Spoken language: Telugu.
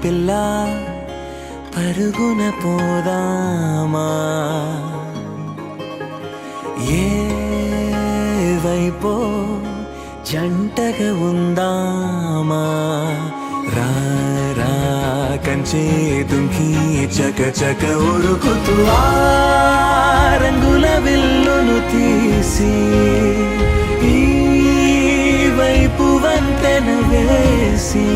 పిల్ల పరుగున పోదామా ఏ వైపో జంటగా ఉందామా రా రా కంచే దుంకి చక చక ఉరుకుతూ ఆ రంగుల విల్లును తీసి ఈ వైపు వంతెన వేసి